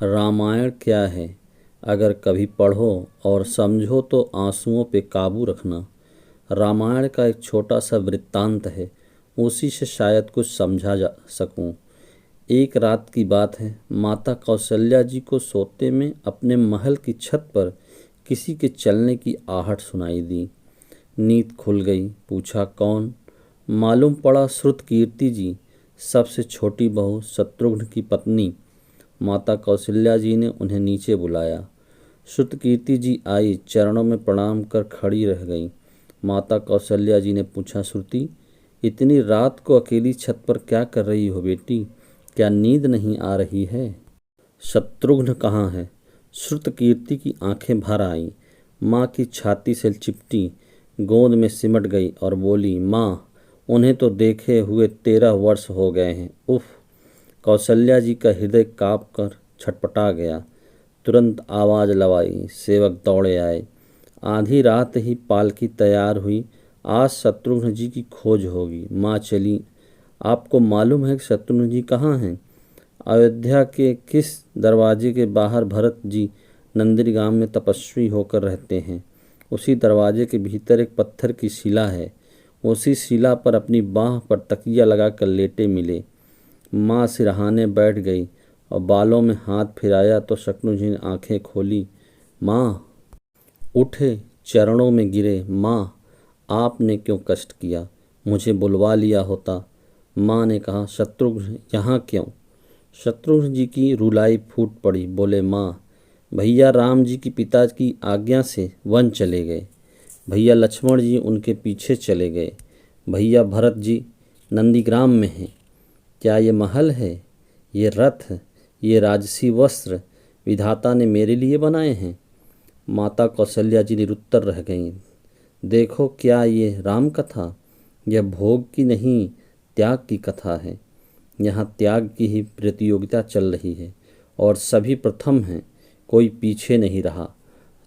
रामायण क्या है? अगर कभी पढ़ो और समझो तो आंसुओं पे काबू रखना। रामायण का एक छोटा सा वृत्तांत है, उसी से शायद कुछ समझा जा सकूं। एक रात की बात है, माता कौशल्या जी को सोते में अपने महल की छत पर किसी के चलने की आहट सुनाई दी। नींद खुल गई। पूछा, कौन? मालूम पड़ा श्रुतकीर्ति जी, सबसे छोटी बहू, शत्रुघ्न की पत्नी। माता कौशल्या जी ने उन्हें नीचे बुलाया। श्रुतकीर्ति जी आई, चरणों में प्रणाम कर खड़ी रह गई। माता कौशल्या जी ने पूछा, श्रुति, इतनी रात को अकेली छत पर क्या कर रही हो बेटी? क्या नींद नहीं आ रही है? शत्रुघ्न कहाँ है? श्रुतकीर्ति की आंखें भर आईं। माँ की छाती से चिपटी, गोद में सिमट गई और बोली, माँ, उन्हें तो देखे हुए 13 वर्ष हो गए हैं। उफ! कौशल्या जी का हृदय काँप कर छटपटा गया। तुरंत आवाज़ लगाई, सेवक दौड़े आए। आधी रात ही पालकी तैयार हुई। आज शत्रुघ्न जी की खोज होगी। माँ चली। आपको मालूम है कि शत्रुघ्न जी कहाँ हैं? अयोध्या के किस दरवाजे के बाहर भरत जी नंदीग्राम में तपस्वी होकर रहते हैं। उसी दरवाजे के भीतर एक पत्थर की शिला है। उसी शिला पर अपनी बाह पर तकिया लगाकर लेटे मिले। माँ सिरहाने बैठ गई और बालों में हाथ फिराया तो शत्रुघ्न जी ने आंखें खोली। माँ! उठे, चरणों में गिरे। माँ, आपने क्यों कष्ट किया? मुझे बुलवा लिया होता। माँ ने कहा, शत्रुघ्न यहाँ क्यों? शत्रुघ्न जी की रुलाई फूट पड़ी। बोले, माँ, भैया राम जी की पिता की आज्ञा से वन चले गए। भैया लक्ष्मण जी उनके पीछे चले गए। भैया भरत जी नंदीग्राम में हैं। क्या ये महल है? ये रथ, ये राजसी वस्त्र विधाता ने मेरे लिए बनाए हैं? माता कौशल्या जी निरुत्तर रह गईं। देखो, क्या ये राम कथा? यह भोग की नहीं, त्याग की कथा है। यहाँ त्याग की ही प्रतियोगिता चल रही है और सभी प्रथम हैं, कोई पीछे नहीं रहा।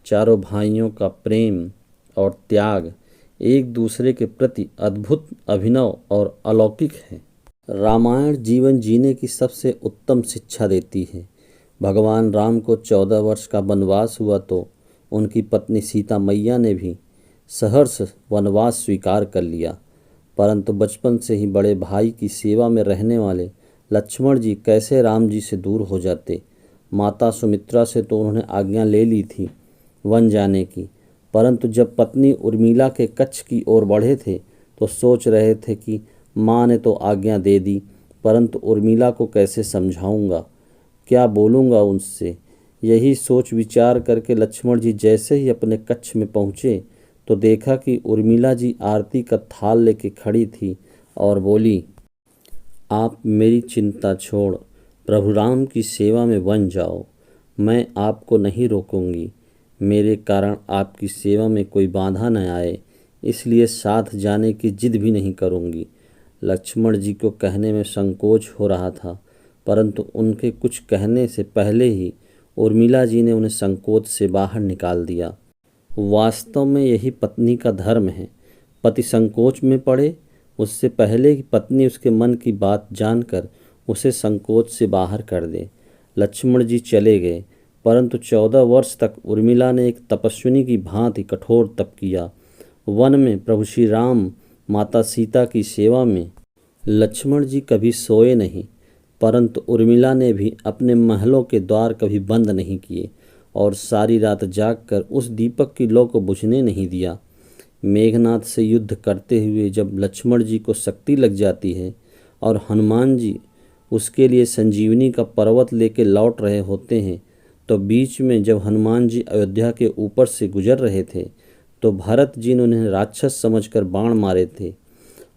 चारों भाइयों का प्रेम और त्याग एक दूसरे के प्रति अद्भुत, अभिनव और अलौकिक है। रामायण जीवन जीने की सबसे उत्तम शिक्षा देती है। भगवान राम को 14 वर्ष का वनवास हुआ तो उनकी पत्नी सीता मैया ने भी सहर्ष वनवास स्वीकार कर लिया, परंतु बचपन से ही बड़े भाई की सेवा में रहने वाले लक्ष्मण जी कैसे राम जी से दूर हो जाते। माता सुमित्रा से तो उन्होंने आज्ञा ले ली थी वन जाने की, परंतु जब पत्नी उर्मिला के कच्छ की ओर बढ़े थे तो सोच रहे थे कि माँ ने तो आज्ञा दे दी, परंतु उर्मिला को कैसे समझाऊंगा, क्या बोलूँगा उनसे। यही सोच विचार करके लक्ष्मण जी जैसे ही अपने कच्छ में पहुँचे तो देखा कि उर्मिला जी आरती का थाल लेके खड़ी थी और बोली, आप मेरी चिंता छोड़ प्रभु राम की सेवा में वन जाओ। मैं आपको नहीं रोकूंगी। मेरे कारण आपकी सेवा में कोई बाधा न आए, इसलिए साथ जाने की जिद भी नहीं करूंगी। लक्ष्मण जी को कहने में संकोच हो रहा था, परंतु उनके कुछ कहने से पहले ही उर्मिला जी ने उन्हें संकोच से बाहर निकाल दिया। वास्तव में यही पत्नी का धर्म है। पति संकोच में पड़े उससे पहले कि पत्नी उसके मन की बात जानकर उसे संकोच से बाहर कर दे। लक्ष्मण जी चले गए, परंतु 14 वर्ष तक उर्मिला ने एक तपस्विनी की भांति कठोर तप किया। वन में प्रभु श्री राम, माता सीता की सेवा में लक्ष्मण जी कभी सोए नहीं, परंतु उर्मिला ने भी अपने महलों के द्वार कभी बंद नहीं किए और सारी रात जागकर उस दीपक की लौ को बुझने नहीं दिया। मेघनाथ से युद्ध करते हुए जब लक्ष्मण जी को शक्ति लग जाती है और हनुमान जी उसके लिए संजीवनी का पर्वत लेके लौट रहे होते हैं, तो बीच में जब हनुमान जी अयोध्या के ऊपर से गुजर रहे थे तो भरत जी ने उन्हें राक्षस समझकर बाण मारे थे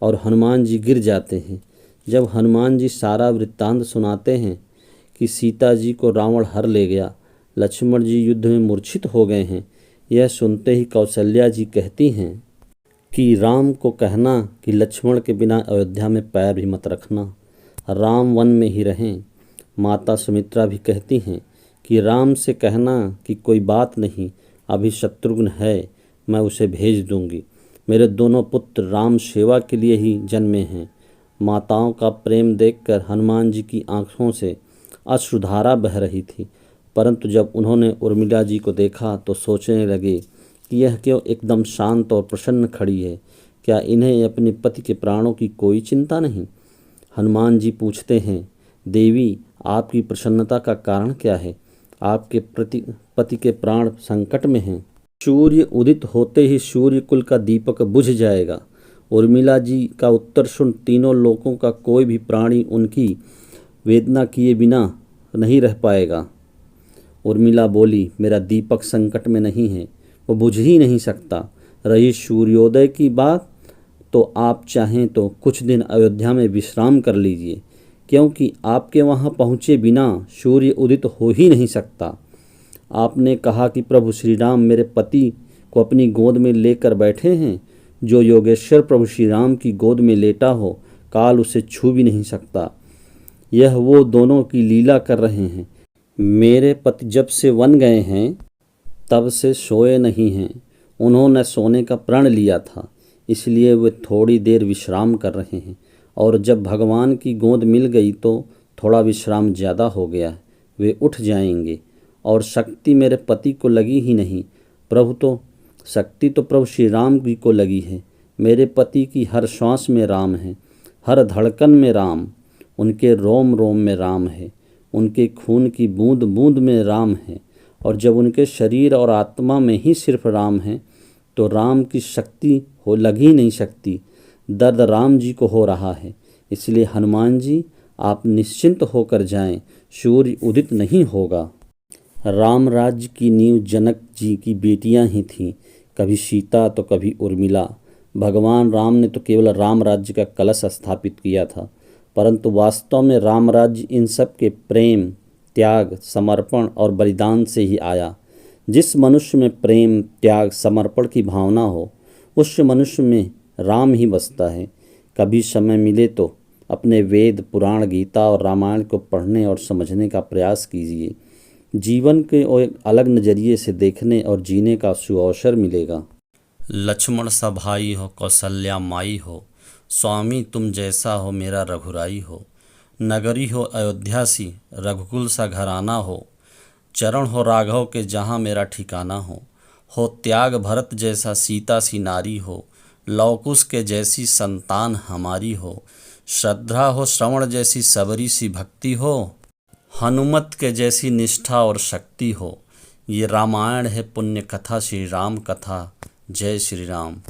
और हनुमान जी गिर जाते हैं। जब हनुमान जी सारा वृत्तांत सुनाते हैं कि सीता जी को रावण हर ले गया, लक्ष्मण जी युद्ध में मूर्छित हो गए हैं, यह सुनते ही कौशल्या जी कहती हैं कि राम को कहना कि लक्ष्मण के बिना अयोध्या में पैर भी मत रखना, राम वन में ही रहें। माता सुमित्रा भी कहती हैं कि राम से कहना कि कोई बात नहीं, अभी शत्रुघ्न है, मैं उसे भेज दूंगी। मेरे दोनों पुत्र राम सेवा के लिए ही जन्मे हैं। माताओं का प्रेम देखकर हनुमान जी की आंखों से अश्रुधारा बह रही थी, परंतु जब उन्होंने उर्मिला जी को देखा तो सोचने लगे कि यह क्यों एकदम शांत और प्रसन्न खड़ी है। क्या इन्हें अपने पति के प्राणों की कोई चिंता नहीं? हनुमान जी पूछते हैं, देवी आपकी प्रसन्नता का कारण क्या है? आपके पति के प्राण संकट में हैं। सूर्य उदित होते ही सूर्य कुल का दीपक बुझ जाएगा। उर्मिला जी का उत्तर सुन तीनों लोकों का कोई भी प्राणी उनकी वेदना किए बिना नहीं रह पाएगा। उर्मिला बोली, मेरा दीपक संकट में नहीं है, वो बुझ ही नहीं सकता। रही सूर्योदय की बात, तो आप चाहें तो कुछ दिन अयोध्या में विश्राम कर लीजिए, क्योंकि आपके वहाँ पहुँचे बिना सूर्य उदित हो ही नहीं सकता। आपने कहा कि प्रभु श्री राम मेरे पति को अपनी गोद में लेकर बैठे हैं। जो योगेश्वर प्रभु श्री राम की गोद में लेटा हो, काल उसे छू भी नहीं सकता। यह वो दोनों की लीला कर रहे हैं। मेरे पति जब से वन गए हैं तब से सोए नहीं हैं। उन्होंने सोने का प्रण लिया था, इसलिए वे थोड़ी देर विश्राम कर रहे हैं, और जब भगवान की गोद मिल गई तो थोड़ा विश्राम ज़्यादा हो गया। वे उठ जाएंगे। और शक्ति मेरे पति को लगी ही नहीं, शक्ति तो प्रभु श्री राम जी को लगी है। मेरे पति की हर श्वास में राम है, हर धड़कन में राम, उनके रोम रोम में राम है, उनके खून की बूंद बूंद में राम है। और जब उनके शरीर और आत्मा में ही सिर्फ राम है तो राम की शक्ति लग ही नहीं सकती। दर्द राम जी को हो रहा है। इसलिए हनुमान जी आप निश्चिंत होकर जाएं, सूर्य उदित नहीं होगा। राम राज्य की नींव जनक जी की बेटियां ही थीं, कभी सीता तो कभी उर्मिला। भगवान राम ने तो केवल राम राज्य का कलश स्थापित किया था, परंतु वास्तव में राम राज्य इन सब के प्रेम, त्याग, समर्पण और बलिदान से ही आया। जिस मनुष्य में प्रेम, त्याग, समर्पण की भावना हो, उस मनुष्य में राम ही बसता है। कभी समय मिले तो अपने वेद, पुराण, गीता और रामायण को पढ़ने और समझने का प्रयास कीजिए। जीवन के एक अलग नज़रिए से देखने और जीने का सुअवसर मिलेगा। लक्ष्मण सा भाई हो, कौशल्या माई हो, स्वामी तुम जैसा हो मेरा रघुराई हो। नगरी हो अयोध्या सी, रघुकुल सा घराना हो। चरण हो राघव के जहाँ मेरा ठिकाना हो त्याग भरत जैसा सीता सी नारी हो। लवकुश के जैसी संतान हमारी हो। श्रद्धा हो श्रवण जैसी सबरी सी भक्ति हो। हनुमत के जैसी निष्ठा और शक्ति हो। ये रामायण है पुण्य कथा, श्री राम कथा। जय श्री राम।